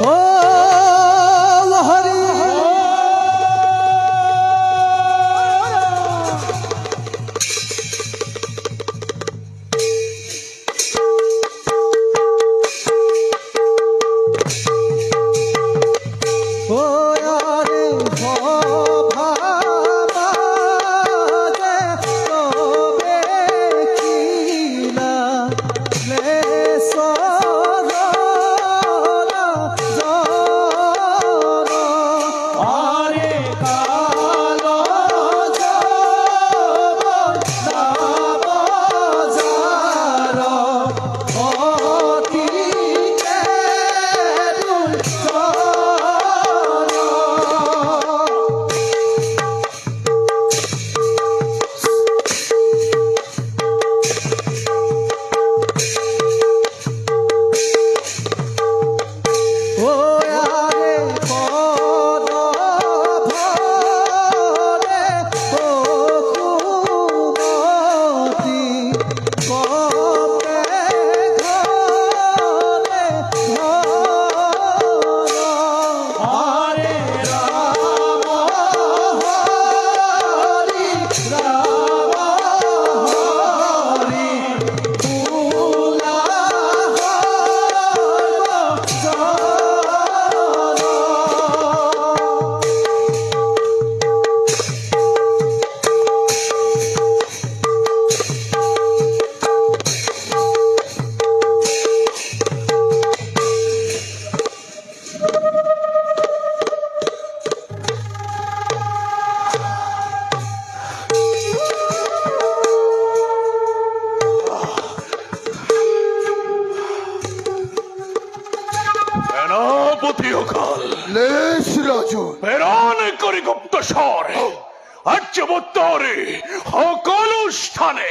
ও হরি ও আরে ভবা যে তবে কিনা লেসরা জর আরে কালো যাব বাজার অতি ও আরে পদ ভরে ও কুমতি কবে ঘরে ঘর হরে রাম হরি রাম হরি ভুলা সেনাপতি অকাল লেশ রাজন প্রেরণ করি গুপ্তস্বর আর্যবত্তরে সকল স্থানে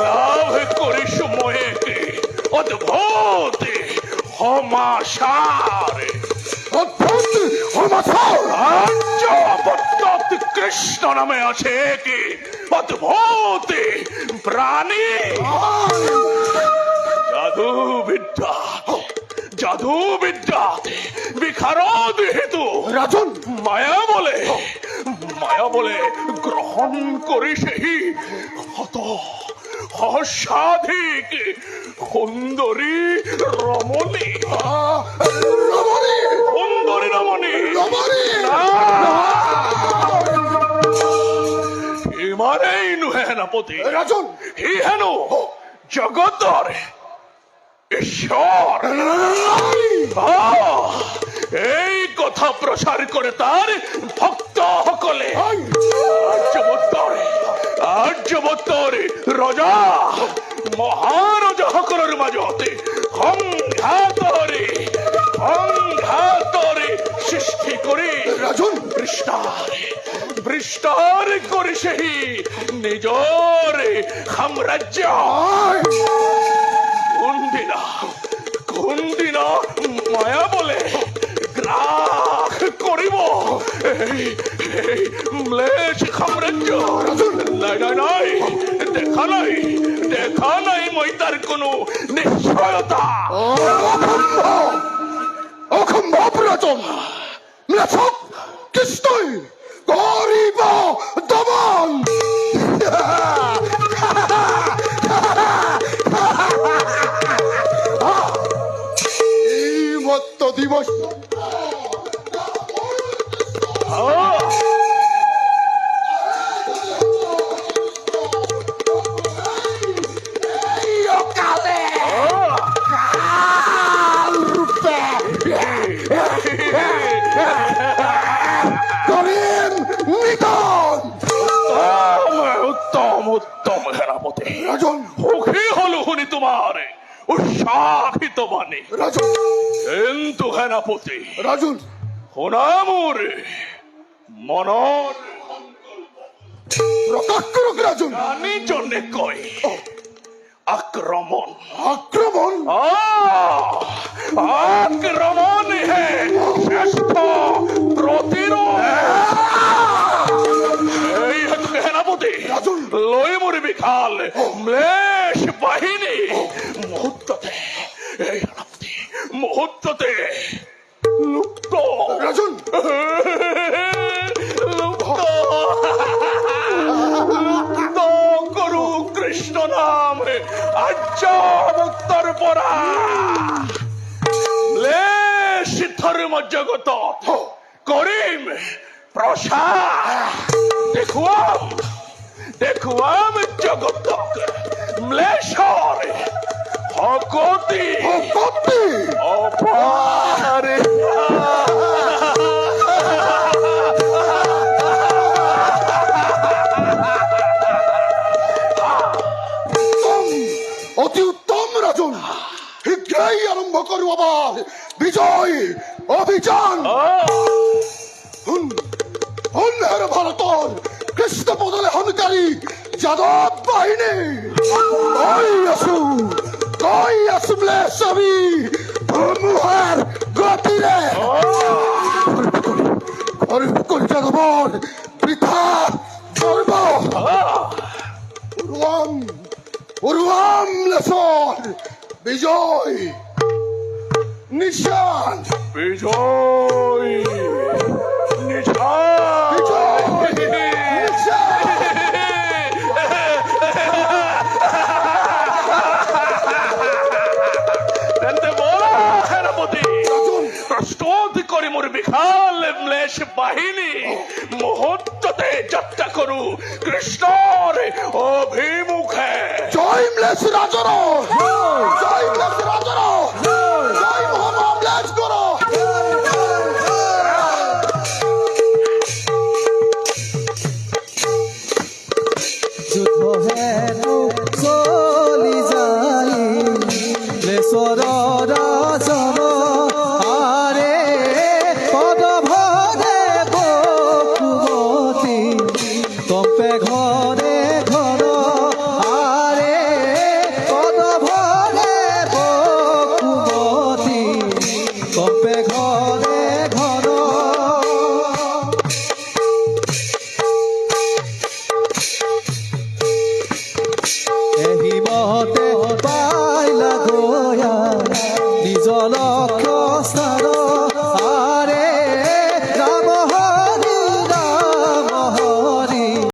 লাভ করি সময়ে অদ্ভুত হমাসারে অদ্ভুত হমাসার আর্যবত্ত কৃষ্ণ নামে আছে কি অদ্ভুত প্রাণী জাদু বিদ্যাতে বিখারদ হেতু রাজন মায়া বলে গ্রহণ করি সেই হত অসাধিক সুন্দরী রমণী রমণী সুন্দরী রমণী রমণী ইমানেই নুহে সেনাপতি রাজন হি হেনো জগতৰ ঈশ্বর এই কথা প্রসার করে তার ভক্ত সকলে আর্যবত্তরে রজা মহারজা সকলের মাজতে সংঘাতরে সৃষ্টি করে রাজন বৃষ্টার করে সেই নিজর সাম্রাজ্য কোনদিনা মায়া বলে গ্রাস করিব এই ম্লেচ্ছ সাম্রাজ্য নাই দেখা নাই মই তার কোনো নিশ্চয়তা অসম্ভব রাজন ম্লেচ্ছক কৃষ্ণই করিব দমন এই মত্ত দিবস উত্তম সেনাপতি রাজন সুখী হলো শুনি তোমার উৎসাহিত মানে রাজন কিন্তু সেনাপতি রাজন শুনা মোৰ মনৰ প্রকাশ করুক রাজন জনে কয় আক্রমণ আক্রমণ আক্রমণ হে শ্রেষ্ঠ প্রতিরোধ এই সেনাপতি রাজন লৈ মোৰ বিশাল ম্লেচ্ছ বাহিনী মুহূৰ্ততে এই সেনাপতি মুহূৰ্ততে লুপ্ত রাজন লুপ্ত লুপ্ত করু কৃষ্ণ নাম আর্য মুক্তর পরা লেশ ধর্ম জগত করিম প্রসাদ দেখুয়াম জগত ম্লেশর ভগতি ভক্তি অপারে উত্তম, অতি উত্তম রাজন শীঘ্রই আরম্ভ করু আবার বিজয় অভিযান অন্যের ভারতর কৃষ্ণ বদলে হনকারী যাদব বাহিনী কই আসু ম্লেশবি মুহার গতিরে করি যাদবর বৃথা গর্ব উর্বাম লেসর বিজয় নিশান বিজয় নিশান বিজয় নিশান তেন্তে বলা সেনাপতি রাজন প্রস্তুত করে মোর বিশাল ম্লেশ বাহিনী মুহূর্ততে যাত্রা করু কৃষ্ণর অভিমুখে জয় ম্লেশ রাজন জয় ম্লেশ রাজন